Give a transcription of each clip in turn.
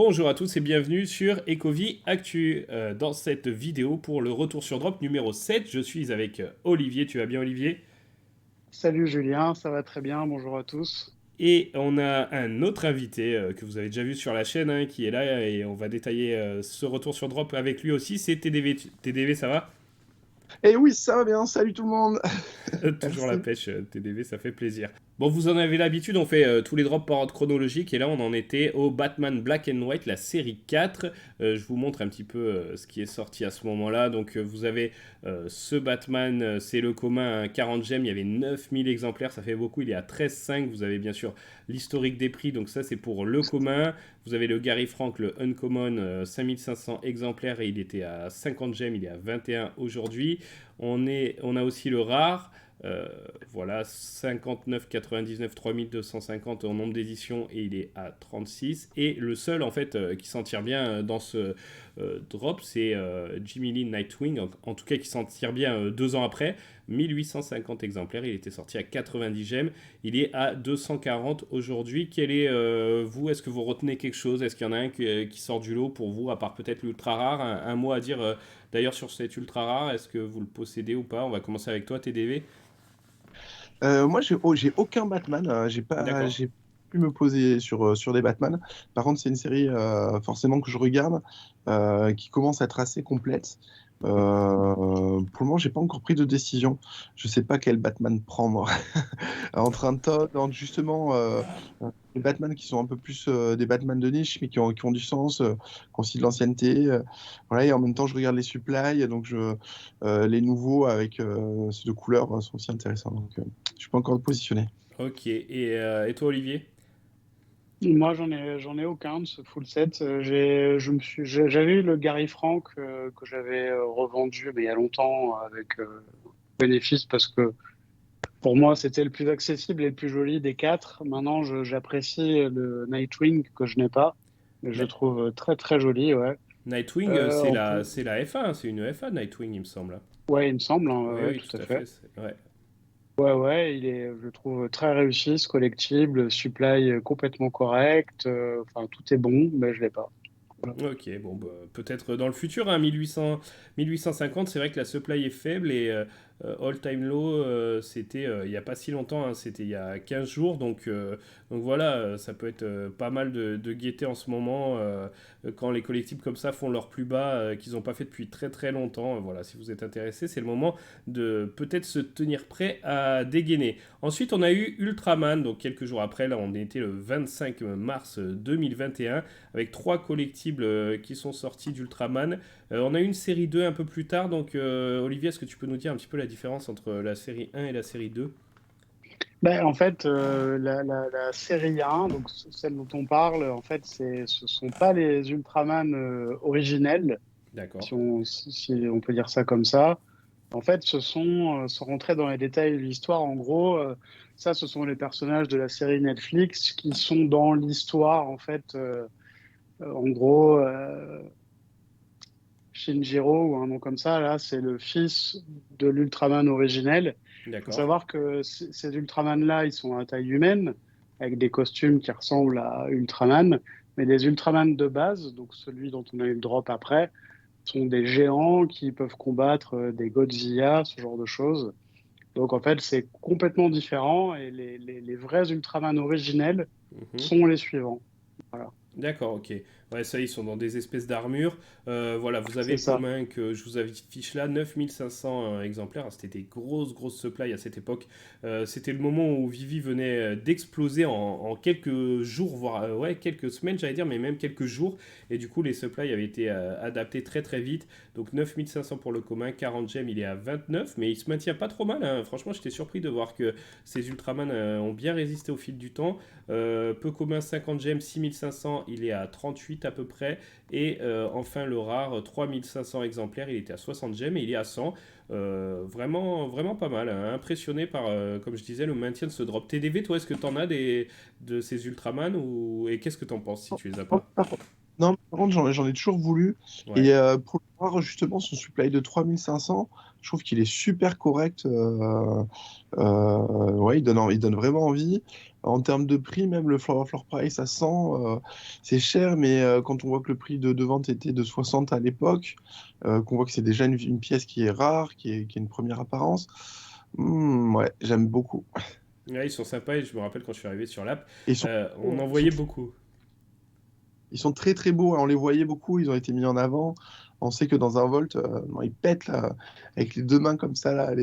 Bonjour à tous et bienvenue sur Ecovie Actu. Dans cette vidéo pour le retour sur drop numéro 7, je suis avec Olivier. Tu vas bien, Olivier? Salut Julien, ça va très bien, bonjour à tous. Et on a un autre invité que vous avez déjà vu sur la chaîne, hein, qui est là, et on va détailler ce retour sur drop avec lui aussi. C'est TDV. TDV, ça va? Et oui, ça va bien, salut tout le monde. Toujours la Merci. pêche, TDV, ça fait plaisir. Bon, vous en avez l'habitude, on fait tous les drops par ordre chronologique, et là on en était au Batman Black and White, la série 4. Je vous montre un petit peu ce qui est sorti à ce moment-là. Donc vous avez ce Batman, c'est le commun, un 40 gemmes, il y avait 9000 exemplaires, ça fait beaucoup, il est à 13,5. Vous avez bien sûr l'historique des prix, donc ça c'est pour le commun. Vous avez le Gary Frank, le Uncommon, 5500 exemplaires, et il était à 50 gemmes, il est à 21 aujourd'hui. On a aussi le rare. Voilà, 59,99, 3250 en nombre d'éditions et il est à 36. Et le seul en fait qui s'en tire bien dans ce drop, c'est Jimmy Lee Nightwing, en tout cas qui s'en tire bien 2 ans après. 1850 exemplaires, il était sorti à 90 gemmes, il est à 240 aujourd'hui. Quel est vous, est-ce que vous retenez quelque chose? Est-ce qu'il y en a un qui sort du lot pour vous, à part peut-être l'ultra rare? Un mot à dire d'ailleurs sur cet ultra rare, est-ce que vous le possédez ou pas? On va commencer avec toi, TDV. Moi, j'ai aucun Batman. D'accord. J'ai pu me poser sur des Batman. Par contre, c'est une série forcément que je regarde, qui commence à être assez complète. Pour le moment, j'ai pas encore pris de décision. Je sais pas quel Batman prendre. Entre un Todd, entre justement les Batman qui sont un peu plus des Batman de niche, mais qui ont du sens, qui ont aussi de l'ancienneté. Voilà, et en même temps, je regarde les supplies, donc les nouveaux avec ceux de couleur sont aussi intéressants. Donc, je suis pas encore positionné. Ok. Et toi, Olivier? Moi j'en ai aucun de ce full set. J'avais eu le Gary Frank que j'avais revendu mais il y a longtemps avec bénéfice parce que pour moi c'était le plus accessible et le plus joli des quatre. Maintenant j'apprécie le Nightwing que je n'ai pas, mais je Ni- trouve très très joli, ouais. Nightwing, En plus, c'est la F1, c'est une F1 Nightwing, il me semble, hein. ouais, il me semble, hein, Oui, ouais, oui, tout tout à à fait. fait. Ouais. Ouais, ouais, je le trouve très réussi, ce collectible, supply complètement correct, enfin tout est bon, mais je l'ai pas. Voilà. Ok, bon, bah, peut-être dans le futur, hein, 1800, 1850, c'est vrai que la supply est faible et all time low, c'était il n'y a pas si longtemps, hein, c'était il y a 15 jours, donc voilà, ça peut être pas mal de gaieté en ce moment quand les collectibles comme ça font leur plus bas, qu'ils n'ont pas fait depuis très très longtemps. Voilà, si vous êtes intéressé, c'est le moment de peut-être se tenir prêt à dégainer. Ensuite, on a eu Ultraman, donc quelques jours après, là on était le 25 mars 2021 avec 3 collectibles qui sont sortis d'Ultraman. On a eu une série 2 un peu plus tard, donc Olivier, est-ce que tu peux nous dire un petit peu la différence entre la série 1 et la série 2? Ben, en fait, la série 1, donc celle dont on parle, en fait, ce sont pas les Ultraman originels, D'accord. si on peut dire ça comme ça. En fait, sans rentrer dans les détails de l'histoire, en gros, ça, ce sont les personnages de la série Netflix qui sont dans l'histoire, en fait. En gros, Shinjiro ou un nom comme ça, là, c'est le fils de l'Ultraman originel. Il faut D'accord. savoir que ces Ultraman-là, ils sont à taille humaine, avec des costumes qui ressemblent à Ultraman, mais les Ultraman de base, donc celui dont on a eu le drop après, sont des géants qui peuvent combattre des Godzilla, ce genre de choses. Donc en fait, c'est complètement différent et les vrais Ultraman originels Mhm. sont les suivants. Voilà, D'accord, ok. Ouais, ça, ils sont dans des espèces d'armures. Voilà, vous avez c'est le ça. commun que je vous affiche là, 9500 exemplaires. C'était des grosses supplies à cette époque. C'était le moment où Vivi venait d'exploser en quelques jours, voire ouais, quelques semaines, j'allais dire, mais même quelques jours. Et du coup, les supplies avaient été adaptés très très vite. Donc 9500 pour le commun, 40 gemmes, il est à 29, mais il se maintient pas trop mal, hein. Franchement, j'étais surpris de voir que ces Ultraman ont bien résisté au fil du temps. Peu commun 50 gemmes, 6500, il est à 38 à peu près. Et enfin le rare, 3500 exemplaires, il était à 60 gemmes et il est à 100. Vraiment, vraiment pas mal, hein. Impressionné par, comme je disais, le maintien de ce drop. TDV, toi, est-ce que tu en as de ces Ultraman et qu'est-ce que tu en penses si tu les as Non, pas? non, par contre, j'en ai toujours voulu. Ouais, Et pour le voir, justement, son supply de 3500, Je trouve qu'il est super correct. Ouais, il donne vraiment envie. En termes de prix, même le floor price à 100, c'est cher, mais quand on voit que le prix de vente était de 60 à l'époque, qu'on voit que c'est déjà une pièce qui est rare, qui a une première apparence, ouais, j'aime beaucoup. Ouais, ils sont sympas et je me rappelle quand je suis arrivé sur l'app, Et on en voyait beaucoup. ils sont très très beaux, hein. On les voyait beaucoup, ils ont été mis en avant. On sait que dans un Volt, non, ils pètent là, avec les deux mains comme ça, là,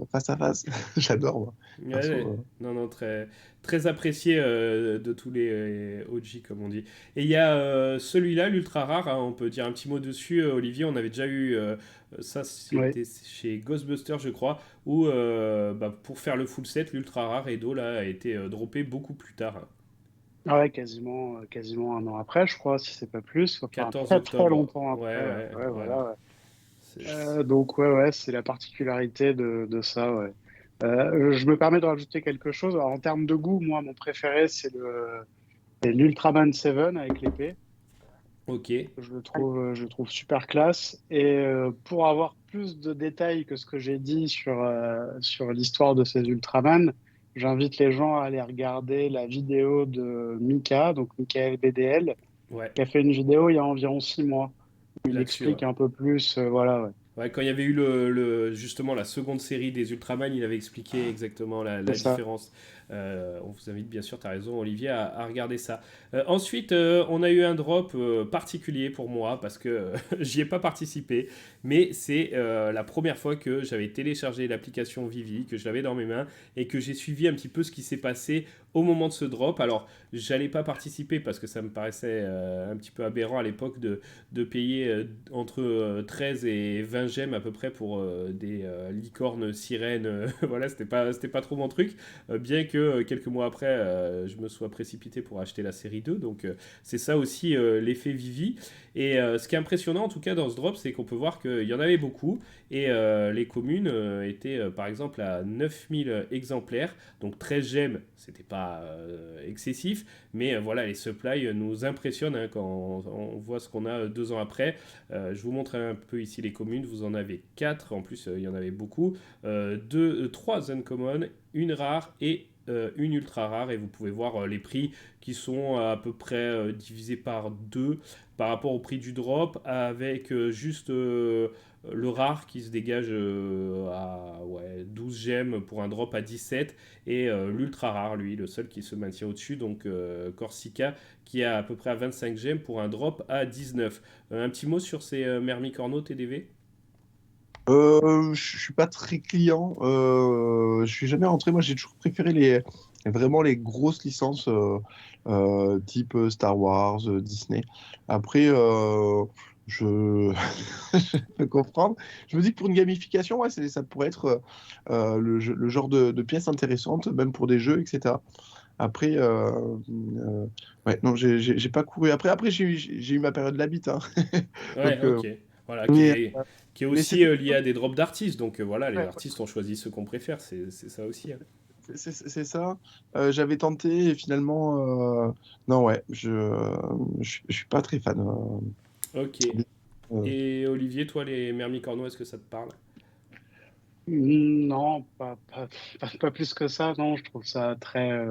face à face. J'adore, moi. Ouais, Perso, ouais. Non, non, très apprécié de tous les OG, comme on dit. Et il y a celui-là, l'ultra rare, hein, on peut dire un petit mot dessus, Olivier. On avait déjà eu ça, Ouais. c'était chez Ghostbusters, je crois, où pour faire le full set, l'ultra rare Edo là, a été droppé beaucoup plus tard. Ah ouais, quasiment un an après, je crois, si c'est pas plus. Enfin, 14 très très octobre. longtemps Ouais, après. ouais, Ouais, ouais. voilà. Ouais. C'est- Donc ouais, c'est la particularité de ça. Ouais. Je me permets de rajouter quelque chose. Alors, en termes de goût, moi, mon préféré, c'est l'Ultraman 7 avec l'épée. Ok. Je le trouve super classe. Et pour avoir plus de détails que ce que j'ai dit sur l'histoire de ces Ultraman, j'invite les gens à aller regarder la vidéo de Mika, donc Michael BDL, Ouais, qui a fait une vidéo il y a environ 6 mois, où il là-dessus, ouais. explique un peu plus, voilà, ouais. Ouais, quand il y avait eu justement la seconde série des Ultraman, il avait expliqué exactement C'est la ça. différence. On vous invite bien sûr, tu as raison Olivier, à regarder ça. Ensuite, on a eu un drop particulier pour moi parce que j'y ai pas participé, mais c'est la première fois que j'avais téléchargé l'application Vivi, que je l'avais dans mes mains et que j'ai suivi un petit peu ce qui s'est passé au moment de ce drop. Alors, j'allais pas participer parce que ça me paraissait un petit peu aberrant à l'époque de payer entre 13 et 20 gemmes à peu près pour des licornes sirènes. Voilà, c'était pas trop mon truc. Bien que quelques mois après, je me sois précipité pour acheter la série 2. Donc, c'est ça aussi l'effet Vivi. Et ce qui est impressionnant en tout cas dans ce drop, c'est qu'on peut voir qu'il y en avait beaucoup. Et les communes étaient par exemple à 9000 exemplaires. Donc 13 gemmes, c'était pas excessif. Mais voilà, les supplies nous impressionnent hein, quand on voit ce qu'on a 2 ans après. Je vous montre un peu ici les communes. Vous en avez 4. En plus, il y en avait beaucoup. 3 uncommon, une rare et une ultra rare. Et vous pouvez voir les prix qui sont à peu près divisés par 2 par rapport au prix du drop, avec juste le rare qui se dégage à 12 gemmes pour un drop à 17 et l'ultra rare, lui, le seul qui se maintient au-dessus, donc Corsica, qui est à peu près à 25 gemmes pour un drop à 19. Un petit mot sur ces Mermicorno TDV. Je suis pas très client. Je suis jamais rentré. Moi, j'ai toujours préféré vraiment les grosses licences type Star Wars, Disney. Après, je... je peux comprendre. Je me dis que pour une gamification, ouais, ça pourrait être le genre de pièce intéressante, même pour des jeux, etc. Après, ouais, non, j'ai pas couru. Après j'ai eu ma période de la bite, hein. Ouais, Donc, ok. Voilà, mais, qui est mais aussi c'était lié à des drops d'artistes. Donc voilà, les Ouais. artistes ont choisi ceux qu'on préfère. C'est ça aussi, hein. C'est ça. J'avais tenté et finalement, non, ouais, je suis pas très fan. Ok. Euh, Et Olivier, toi, les Mermicorno, est-ce que ça te parle? Non, pas plus que ça, non, je trouve ça très...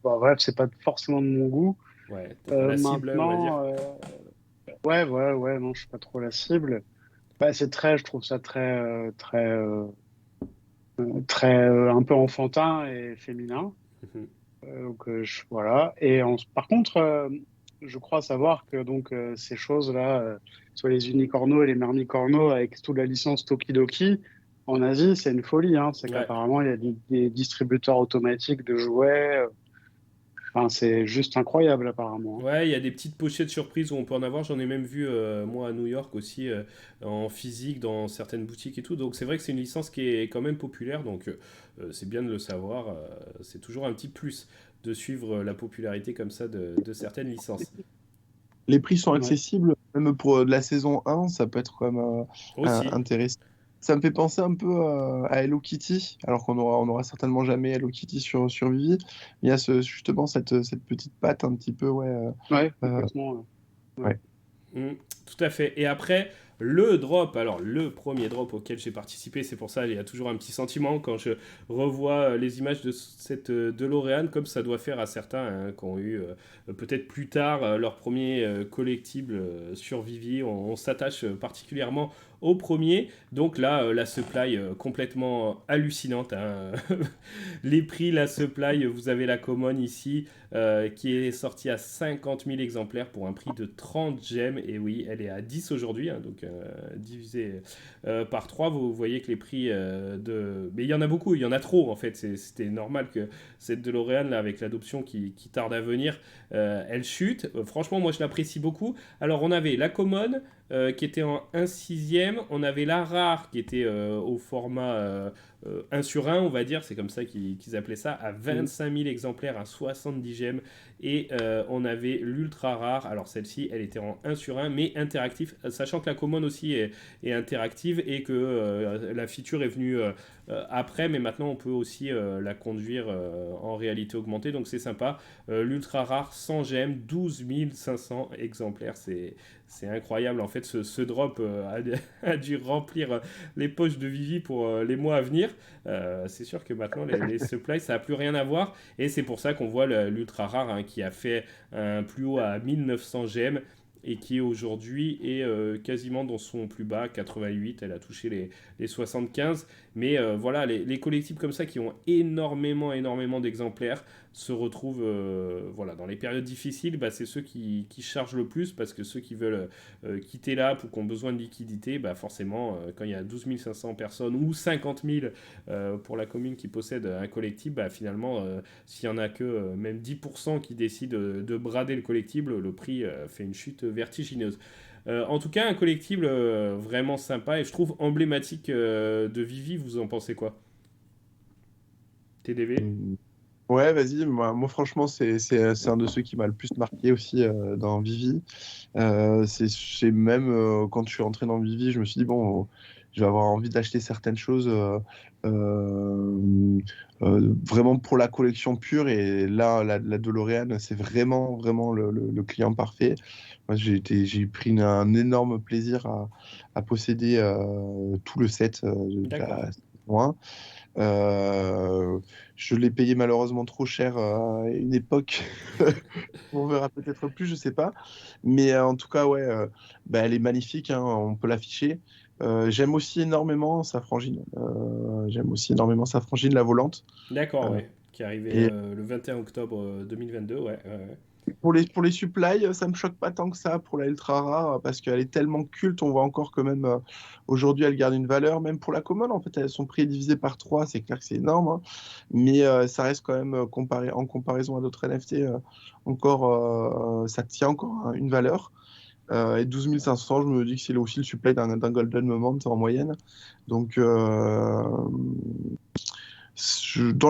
Bon, bref, c'est pas forcément de mon goût. Ouais, t'es pas la cible, on va dire. Maintenant, ouais, non, je suis pas trop la cible. Bah, je trouve ça très un peu enfantin et féminin. Mhm. Donc voilà. Par contre, je crois savoir que donc ces choses-là, soit les unicornos et les mermicornos avec toute la licence Tokidoki, en Asie, c'est une folie, hein. C'est Ouais. qu'apparemment il y a des distributeurs automatiques de jouets. Enfin, c'est juste incroyable apparemment, hein. Ouais, il y a des petites pochettes surprises où on peut en avoir. J'en ai même vu, moi, à New York aussi, en physique, dans certaines boutiques et tout. Donc, c'est vrai que c'est une licence qui est quand même populaire. Donc, c'est bien de le savoir. C'est toujours un petit plus de suivre la popularité comme ça de certaines licences. les prix sont Ouais. accessibles, même pour de la saison 1, ça peut être quand même Aussi. intéressant. Ça me fait penser un peu à Hello Kitty, alors on aura certainement jamais Hello Kitty sur Vivi. Il y a justement cette petite patte un petit peu, ouais. Ouais, Euh, complètement. Ouais. ouais. Mm, tout à fait. Et après, le drop, alors le premier drop auquel j'ai participé, c'est pour ça il y a toujours un petit sentiment quand je revois les images de cette DeLorean, comme ça doit faire à certains hein, qui ont eu peut-être plus tard leur premier collectible sur Vivi. On s'attache particulièrement au premier. Donc là, la supply complètement hallucinante. Hein. Les prix, la supply, vous avez la common ici qui est sortie à 50 000 exemplaires pour un prix de 30 gemmes. Et oui, elle est à 10 aujourd'hui, hein, donc divisé par 3, vous voyez que les prix de... Mais il y en a beaucoup, il y en a trop en fait. C'était normal que cette DeLorean, là, avec l'adoption qui tarde à venir, elle chute. Franchement, moi je l'apprécie beaucoup. Alors on avait la common, qui était en 1/6e. On avait la rare qui était au format 1 sur 1, on va dire, c'est comme ça qu'ils appelaient ça, à 25 000 exemplaires, à 70 gemmes. Et on avait l'ultra rare. Alors celle-ci, elle était en 1 sur 1, mais interactif, sachant que la common aussi est interactive et que la feature est venue après, mais maintenant on peut aussi la conduire en réalité augmentée, donc c'est sympa. L'ultra rare 100 gemmes, 12 500 exemplaires, c'est incroyable. En fait, ce drop a dû remplir les poches de Vivi pour les mois à venir. C'est sûr que maintenant, les supplies, ça n'a plus rien à voir. Et c'est pour ça qu'on voit l'ultra rare hein, qui a fait un plus haut à 1900 gemmes et qui aujourd'hui est quasiment dans son plus bas, 88. Elle a touché les 75. Mais voilà, les collectibles comme ça qui ont énormément d'exemplaires se retrouvent voilà, dans les périodes difficiles. Bah, c'est ceux qui chargent le plus parce que ceux qui veulent quitter l'app ou qui ont besoin de liquidité, bah, forcément, quand il y a 12 500 personnes ou 50 000 pour la commune qui possède un collectible, bah, finalement, s'il n'y en a que même 10% qui décident de brader le collectible, le prix fait une chute vertigineuse. En tout cas, un collectible vraiment sympa et je trouve emblématique de Vivi. Vous en pensez quoi? TDV? Ouais, vas-y. Franchement, c'est un de ceux qui m'a le plus marqué aussi dans Vivi. C'est même quand je suis rentré dans Vivi, je me suis dit, bon, je vais avoir envie d'acheter certaines choses vraiment pour la collection pure. Et là, la DeLorean, c'est vraiment le client parfait. Moi, j'ai pris un énorme plaisir à posséder tout le set de D'accord. la saison 1. Je l'ai payé malheureusement trop cher à une époque. On verra peut-être plus, je sais pas. Mais en tout cas, ouais, bah, elle est magnifique, hein, on peut l'afficher. J'aime aussi énormément sa frangine. Sa frangine, la volante. D'accord, Euh, ouais. Qui est arrivé et le 21 octobre 2022, ouais. pour les supplies, ça me choque pas tant que ça pour la ultra rare parce qu'elle est tellement culte. On voit encore que même aujourd'hui, elle garde une valeur. Même pour la common, en fait, son prix est divisé par 3. C'est clair que c'est énorme, hein. Mais ça reste quand même, en comparaison à d'autres NFT, encore, ça tient encore hein, une valeur. Et 12 500, je me dis que c'est aussi le supply d'un Golden Moment en moyenne. Donc, dans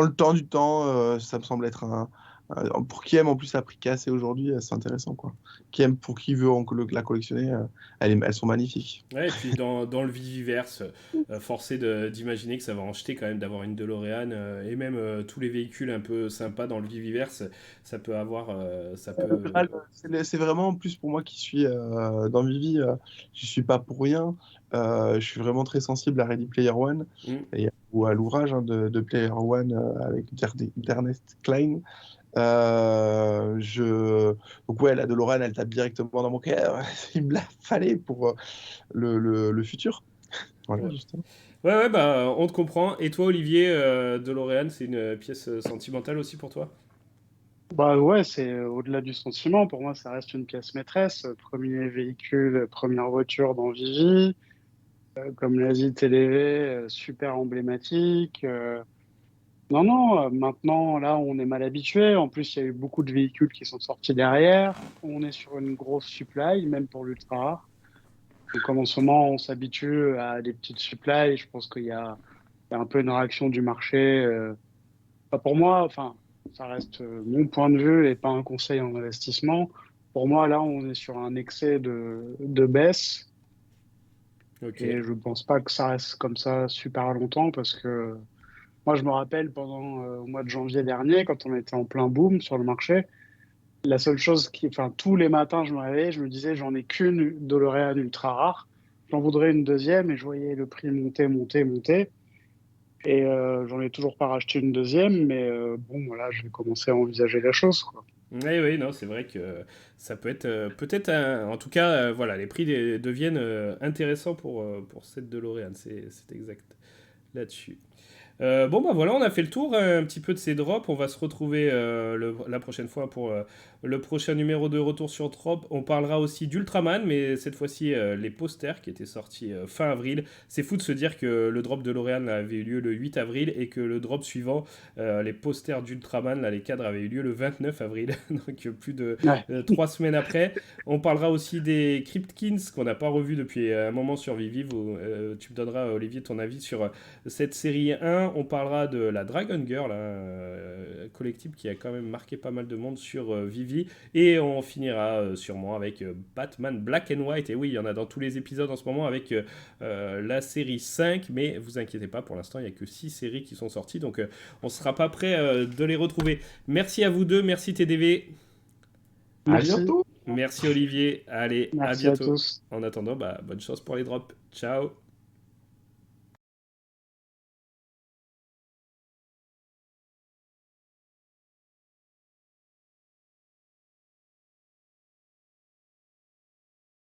le temps du temps, ça me semble être pour qui aime en plus la prix cassée aujourd'hui, c'est intéressant quoi. Pour qui veut la collectionner, elles sont magnifiques. Ouais, et puis dans le Viviverse, forcé d'imaginer que ça va en jeter quand même d'avoir une DeLorean et même tous les véhicules un peu sympas dans le Viviverse, ça peut avoir. Ça peut... C'est vraiment en plus pour moi qui suis dans Vivi, je suis pas pour rien. Je suis vraiment très sensible à Ready Player One Mm. ou à l'ouvrage hein, de Player One avec d'Ernest Klein. Donc ouais, la DeLorean, elle tape directement dans mon cœur. Il me la fallait pour le futur. Voilà, Ouais. justement. Ouais, bah on te comprend. Et toi, Olivier, DeLorean, c'est une pièce sentimentale aussi pour toi? Bah ouais, c'est au-delà du sentiment. Pour moi, ça reste une pièce maîtresse. Premier véhicule, première voiture dans Vivi. Comme l'a dit TDV, super emblématique. Non, non, maintenant, là, on est mal habitué. En plus, il y a eu beaucoup de véhicules qui sont sortis derrière. On est sur une grosse supply, même pour l'ultra rare. Donc, comme en ce moment, on s'habitue à des petites supplies, je pense il y a un peu une réaction du marché. Pas pour moi, enfin, ça reste mon point de vue et pas un conseil en investissement. Pour moi, là, on est sur un excès de baisse Ok. et je pense pas que ça reste comme ça super longtemps parce que moi, je me rappelle pendant au mois de janvier dernier, quand on était en plein boom sur le marché, la seule chose enfin, tous les matins, je me réveillais, je me disais, j'en ai qu'une DeLorean ultra rare. j'en voudrais une deuxième et je voyais le prix monter, monter, monter. Et j'en ai toujours pas racheté une deuxième, mais bon, voilà, je vais commencer à envisager la chose, quoi. Oui, oui, non, c'est vrai que ça peut être peut-être en tout cas, voilà, les prix deviennent intéressants pour cette DeLorean, c'est exact là-dessus. Bon bah voilà, on a fait le tour un petit peu de ces drops. On va se retrouver la prochaine fois pour le prochain numéro de Retour sur Drop. On parlera aussi d'Ultraman, mais cette fois-ci les posters qui étaient sortis fin avril. C'est fou de se dire que le drop de L'Oréal avait eu lieu le 8 avril et que le drop suivant, les posters d'Ultraman, là, les cadres avaient eu lieu le 29 avril. Donc plus de Ouais. 3 semaines après. On parlera aussi des Cryptkins qu'on n'a pas revus depuis un moment sur Vivi. Tu me donneras, Olivier, ton avis sur cette série 1. On parlera de la Dragon Girl, collectible qui a quand même marqué pas mal de monde sur Vivi. Et on finira sûrement avec Batman Black and White. Et oui, il y en a dans tous les épisodes en ce moment avec la série 5. Mais vous inquiétez pas, pour l'instant, il n'y a que 6 séries qui sont sorties. Donc on ne sera pas prêt de les retrouver. Merci à vous deux. Merci TDV. À Merci. bientôt! Merci Olivier. Allez, à Merci à bientôt. tous. En attendant, bonne chance pour les drops. Ciao.